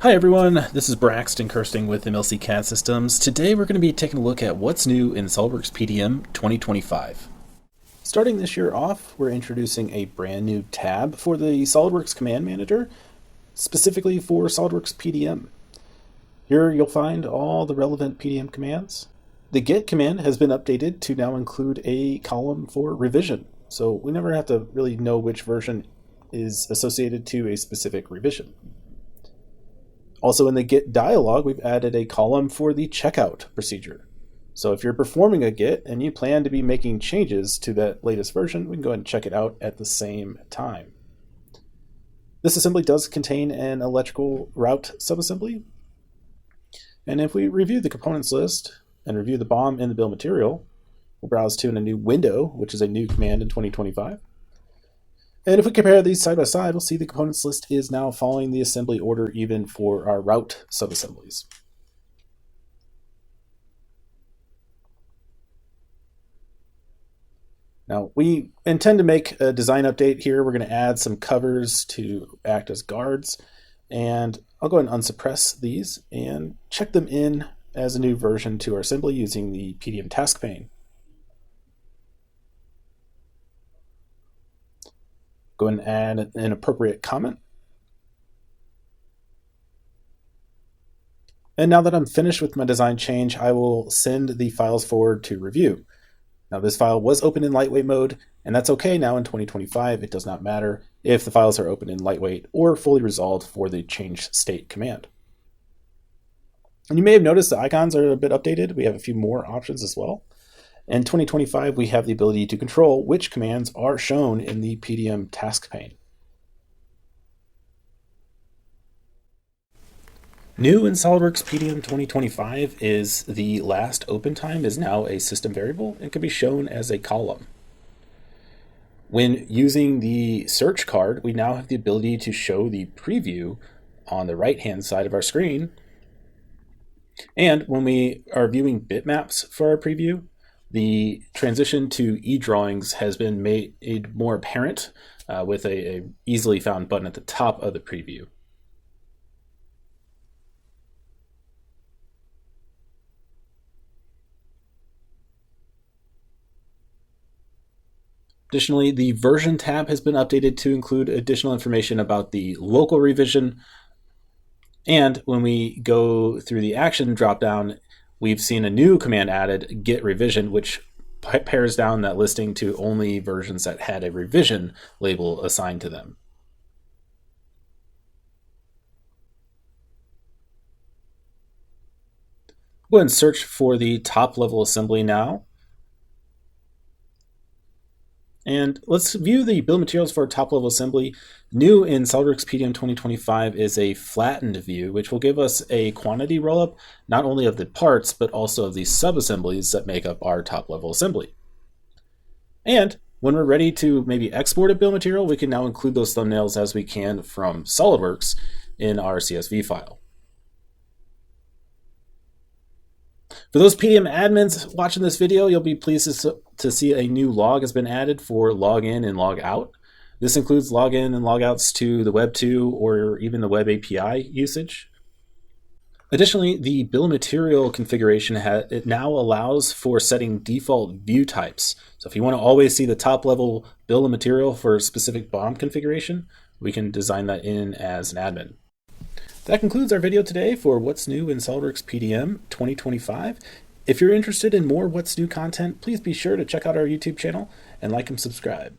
Hi everyone, this is Braxton Kersting with MLC CAD Systems. Today we're going to be taking a look at what's new in SOLIDWORKS PDM 2025. Starting this year off, we're introducing a brand new tab for the SOLIDWORKS Command Manager, specifically for SOLIDWORKS PDM. Here you'll find all the relevant PDM commands. The Git command has been updated to now include a column for revision, so we never have to really know which version is associated to a specific revision. Also in the Git dialog, we've added a column for the checkout procedure. So if you're performing a Git and you plan to be making changes to that latest version, we can go ahead and check it out at the same time. This assembly does contain an electrical route subassembly. And if we review the components list and review the BOM in the bill of material, we'll browse to in a new window, which is a new command in 2025. And if we compare these side by side, we'll see the components list is now following the assembly order even for our route subassemblies. Now, we intend to make a design update here. We're going to add some covers to act as guards. And I'll go ahead and unsuppress these and check them in as a new version to our assembly using the PDM task pane. Go ahead and add an appropriate comment. And now that I'm finished with my design change, I will send the files forward to review. Now this file was open in lightweight mode, and that's okay now in 2025. It does not matter if the files are open in lightweight or fully resolved for the change state command. And you may have noticed the icons are a bit updated. We have a few more options as well. In 2025, we have the ability to control which commands are shown in the PDM task pane. New in SOLIDWORKS PDM 2025 is the last open time is now a system variable and can be shown as a column. When using the search card, we now have the ability to show the preview on the right-hand side of our screen. And when we are viewing bitmaps for our preview, the transition to e-drawings has been made more apparent with a easily found button at the top of the preview. Additionally, the version tab has been updated to include additional information about the local revision. And when we go through the action dropdown, we've seen a new command added, git revision, which pares down that listing to only versions that had a revision label assigned to them. Go ahead and search for the top level assembly now. And let's view the bill of materials for top level assembly. New in SOLIDWORKS PDM 2025 is a flattened view, which will give us a quantity rollup, not only of the parts, but also of the subassemblies that make up our top level assembly. And when we're ready to maybe export a bill of material, we can now include those thumbnails as we can from SOLIDWORKS in our CSV file. For those PDM admins watching this video, you'll be pleased to see a new log has been added for login and log out. This includes login and logouts to the Web 2 or even the Web API usage. Additionally, the bill of material configuration it now allows for setting default view types. So if you want to always see the top level bill of material for a specific BOM configuration, we can design that in as an admin. That concludes our video today for What's New in SOLIDWORKS PDM 2025. If you're interested in more What's New content, please be sure to check out our YouTube channel and like and subscribe.